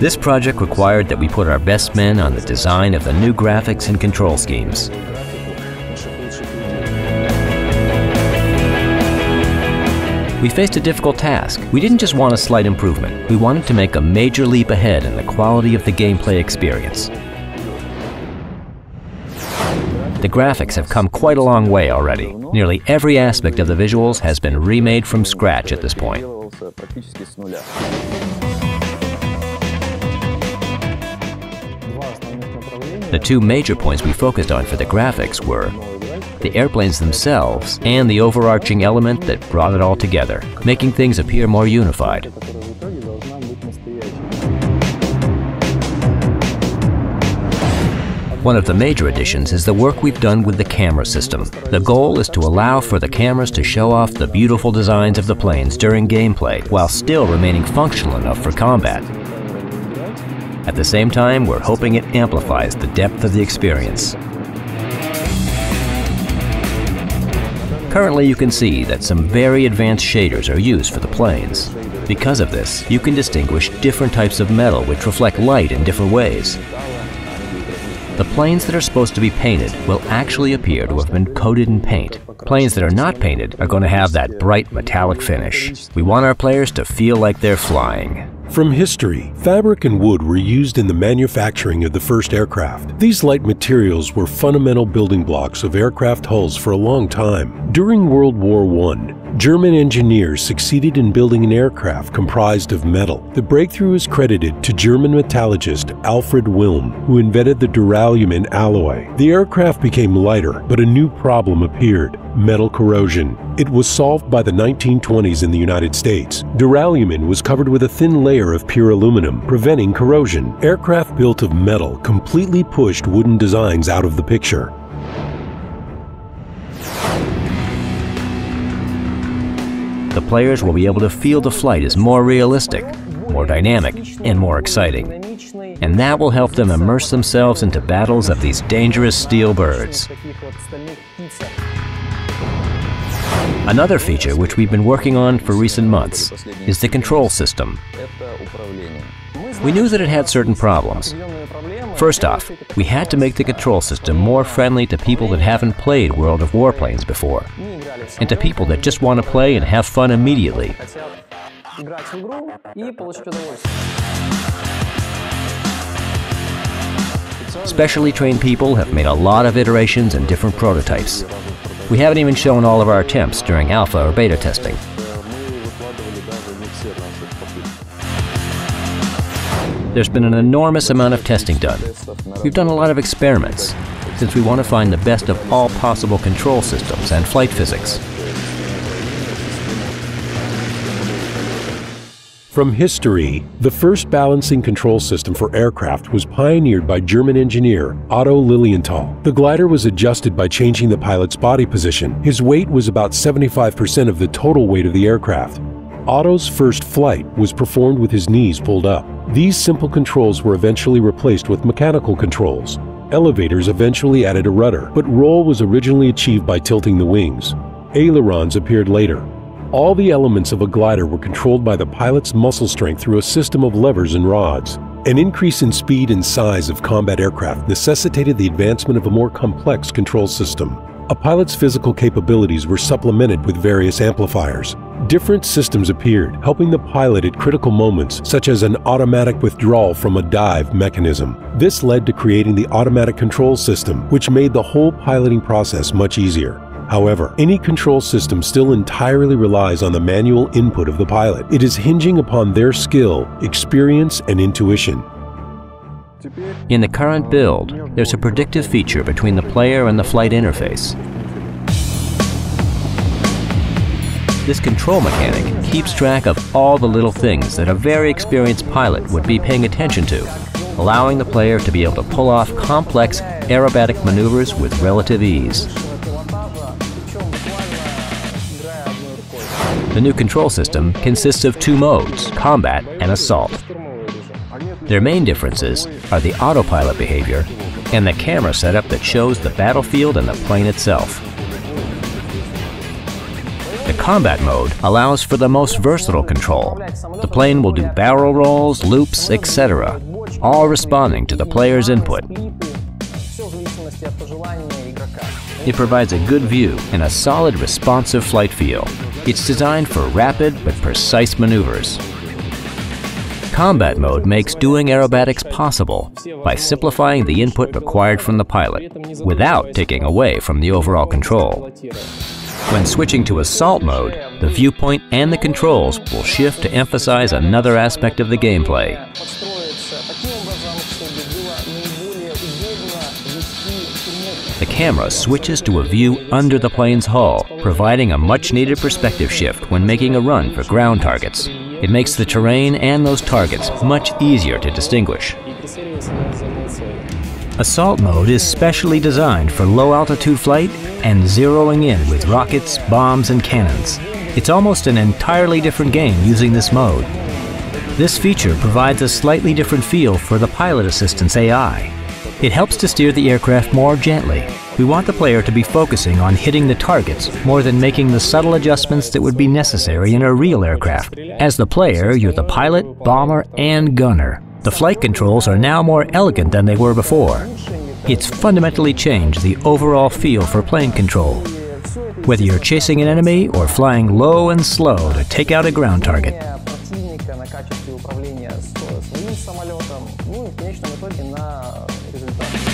This project required that we put our best men on the design of the new graphics and control schemes. We faced a difficult task. We didn't just want a slight improvement. We wanted to make a major leap ahead in the quality of the gameplay experience. The graphics have come quite a long way already. Nearly every aspect of the visuals has been remade from scratch at this point. The two major points we focused on for the graphics were the airplanes themselves and the overarching element that brought it all together, making things appear more unified. One of the major additions is the work we've done with the camera system. The goal is to allow for the cameras to show off the beautiful designs of the planes during gameplay while still remaining functional enough for combat. At the same time, we're hoping it amplifies the depth of the experience. Currently, you can see that some very advanced shaders are used for the planes. Because of this, you can distinguish different types of metal which reflect light in different ways. The planes that are supposed to be painted will actually appear to have been coated in paint. Planes that are not painted are going to have that bright metallic finish. We want our players to feel like they're flying. From history, fabric and wood were used in the manufacturing of the first aircraft. These light materials were fundamental building blocks of aircraft hulls for a long time. During World War I, German engineers succeeded in building an aircraft comprised of metal. The breakthrough is credited to German metallurgist Alfred Wilm, who invented the duralumin alloy. The aircraft became lighter, but a new problem appeared: metal corrosion. It was solved by the 1920s in the United States. Duralumin was covered with a thin layer of pure aluminum, preventing corrosion. Aircraft built of metal completely pushed wooden designs out of the picture. The players will be able to feel the flight is more realistic, more dynamic, and more exciting. And that will help them immerse themselves into battles of these dangerous steel birds. Another feature which we've been working on for recent months is the control system. We knew that it had certain problems. First off, we had to make the control system more friendly to people that haven't played World of Warplanes before, and to people that just want to play and have fun immediately. Specially trained people have made a lot of iterations and different prototypes. We haven't even shown all of our attempts during alpha or beta testing. There's been an enormous amount of testing done. We've done a lot of experiments, since we want to find the best of all possible control systems and flight physics. From history, the first balancing control system for aircraft was pioneered by German engineer Otto Lilienthal. The glider was adjusted by changing the pilot's body position. His weight was about 75% of the total weight of the aircraft. Otto's first flight was performed with his knees pulled up. These simple controls were eventually replaced with mechanical controls. Elevators eventually added a rudder, but roll was originally achieved by tilting the wings. Ailerons appeared later. All the elements of a glider were controlled by the pilot's muscle strength through a system of levers and rods. An increase in speed and size of combat aircraft necessitated the advancement of a more complex control system. A pilot's physical capabilities were supplemented with various amplifiers. Different systems appeared, helping the pilot at critical moments, such as an automatic withdrawal from a dive mechanism. This led to creating the automatic control system, which made the whole piloting process much easier. However, any control system still entirely relies on the manual input of the pilot. It is hinging upon their skill, experience, and intuition. In the current build, there's a predictive feature between the player and the flight interface. This control mechanic keeps track of all the little things that a very experienced pilot would be paying attention to, allowing the player to be able to pull off complex aerobatic maneuvers with relative ease. The new control system consists of two modes, combat and assault. Their main differences are the autopilot behavior and the camera setup that shows the battlefield and the plane itself. The Combat mode allows for the most versatile control. The plane will do barrel rolls, loops, etc., all responding to the player's input. It provides a good view and a solid responsive flight feel. It's designed for rapid but precise maneuvers. Combat mode makes doing aerobatics possible by simplifying the input required from the pilot without taking away from the overall control. When switching to assault mode, the viewpoint and the controls will shift to emphasize another aspect of the gameplay. The camera switches to a view under the plane's hull, providing a much-needed perspective shift when making a run for ground targets. It makes the terrain and those targets much easier to distinguish. Assault mode is specially designed for low-altitude flight and zeroing in with rockets, bombs, and cannons. It's almost an entirely different game using this mode. This feature provides a slightly different feel for the pilot assistance AI. It helps to steer the aircraft more gently. We want the player to be focusing on hitting the targets more than making the subtle adjustments that would be necessary in a real aircraft. As the player, you're the pilot, bomber, and gunner. The flight controls are now more elegant than they were before. It's fundamentally changed the overall feel for plane control. Whether you're chasing an enemy or flying low and slow to take out a ground target. самолетом, ну и в конечном итоге на результат.